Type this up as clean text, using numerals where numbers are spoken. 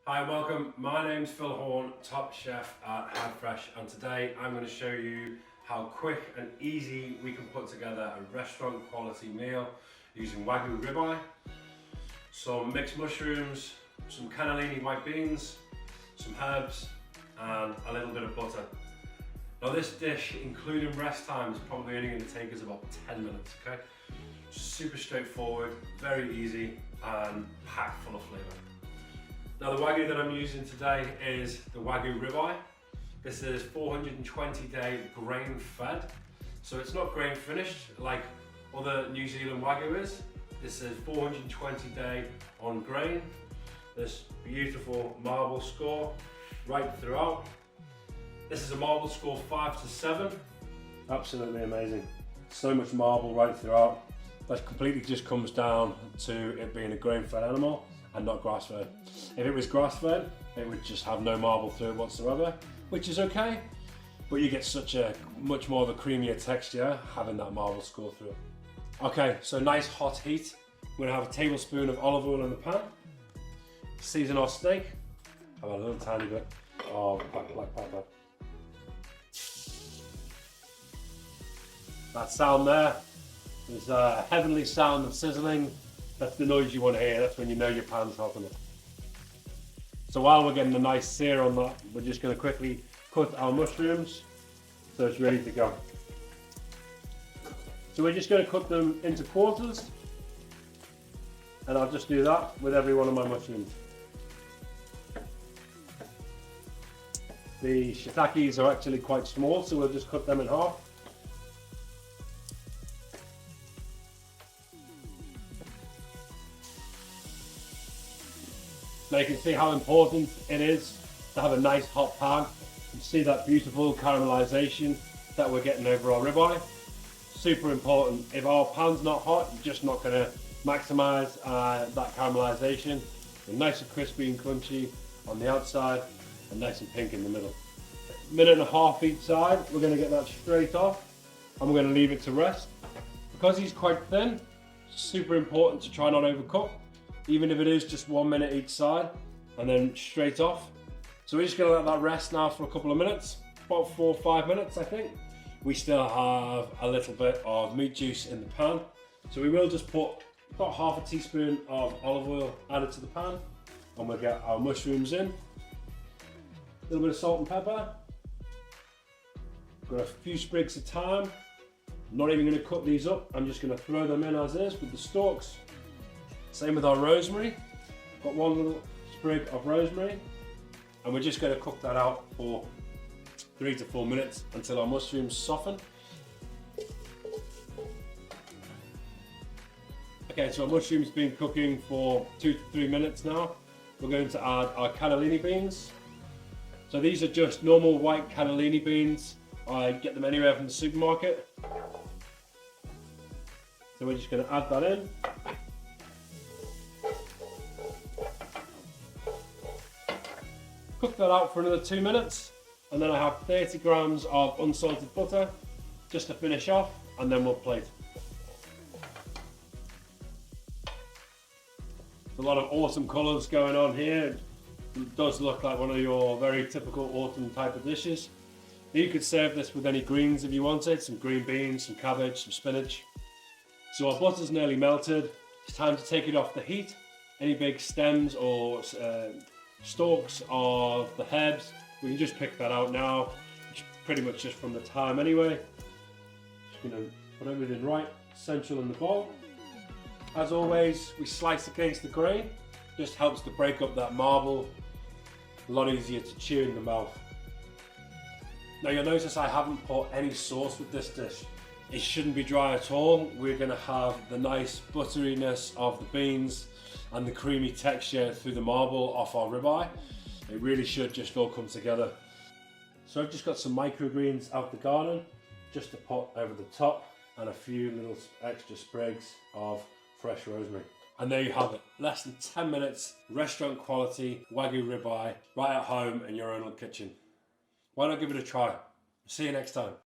Hi, welcome. My name's Phil Horne, top chef at HiFresh, and today I'm going to show you how quick and easy we can put together a restaurant quality meal using Wagyu ribeye, some mixed mushrooms, some cannellini white beans, some herbs, and a little bit of butter. Now this dish, including rest time, is probably only going to take us about 10 minutes, okay? Super straightforward, very easy, and packed full of flavour. Now the Wagyu that I'm using today is the Wagyu Ribeye. This is 420-day grain-fed, so it's not grain finished like other New Zealand Wagyu is. This is 420-day on grain. This beautiful marble score right throughout. This is a marble score 5 to 7. Absolutely amazing. So much marble right throughout. That completely just comes down to it being a grain-fed animal and not grass-fed. If it was grass-fed, it would just have no marble through it whatsoever, which is okay, but you get such a much more of a creamier texture having that marble score through it. Okay, so nice hot heat. We're gonna have a tablespoon of olive oil in the pan. Season our steak. Have a little tiny bit of black pepper. That sound there is a heavenly sound of sizzling. That's the noise you want to hear. That's when you know your pan's hot enough. So while we're getting a nice sear on that, we're just going to quickly cut our mushrooms so it's ready to go. So we're just going to cut them into quarters, and I'll just do that with every one of my mushrooms. The shiitakes are actually quite small, so we'll just cut them in half. Now you can see how important it is to have a nice hot pan. You see that beautiful caramelization that we're getting over our ribeye. Super important. If our pan's not hot, you're just not going to maximize that caramelization. They're nice and crispy and crunchy on the outside and nice and pink in the middle. Minute and a half each side, we're going to get that straight off and we're going to leave it to rest. Because he's quite thin, super important to try not overcook. Even if it is just 1 minute each side, and then straight off. So we're just gonna let that rest now for a couple of minutes, about 4 or 5 minutes I think. We still have a little bit of meat juice in the pan. So we will just put about half a teaspoon of olive oil added to the pan, and we'll get our mushrooms in. A little bit of salt and pepper. Got a few sprigs of thyme. I'm not even gonna cut these up, I'm just gonna throw them in as is with the stalks. Same with our rosemary. Got one little sprig of rosemary, and we're just going to cook that out for 3 to 4 minutes until our mushrooms soften. Okay, so our mushrooms have been cooking for 2 to 3 minutes now. We're going to add our cannellini beans. So these are just normal white cannellini beans. I get them anywhere from the supermarket. So we're just going to add that in. Cook that out for another 2 minutes, and then I have 30 grams of unsalted butter just to finish off, and then we'll plate. A lot of awesome colours going on here. It does look like one of your very typical autumn type of dishes. You could serve this with any greens if you wanted, some green beans, some cabbage, some spinach. So our butter's nearly melted. It's time to take it off the heat. Any big stems or stalks of the herbs, we can just pick that out now. It's pretty much just from the thyme anyway. Just gonna put everything right central in the bowl. As always, we slice against the grain. Just helps to break up that marble. A lot easier to chew in the mouth. Now you'll notice I haven't put any sauce with this dish. It shouldn't be dry at all. We're gonna have the nice butteriness of the beans and the creamy texture through the marble off our ribeye. It really should just all come together. So I've just got some microgreens out the garden just to put over the top, and a few little extra sprigs of fresh rosemary. And there you have it. Less than 10 minutes, restaurant quality Wagyu ribeye right at home in your own little kitchen. Why not give it a try? See you next time.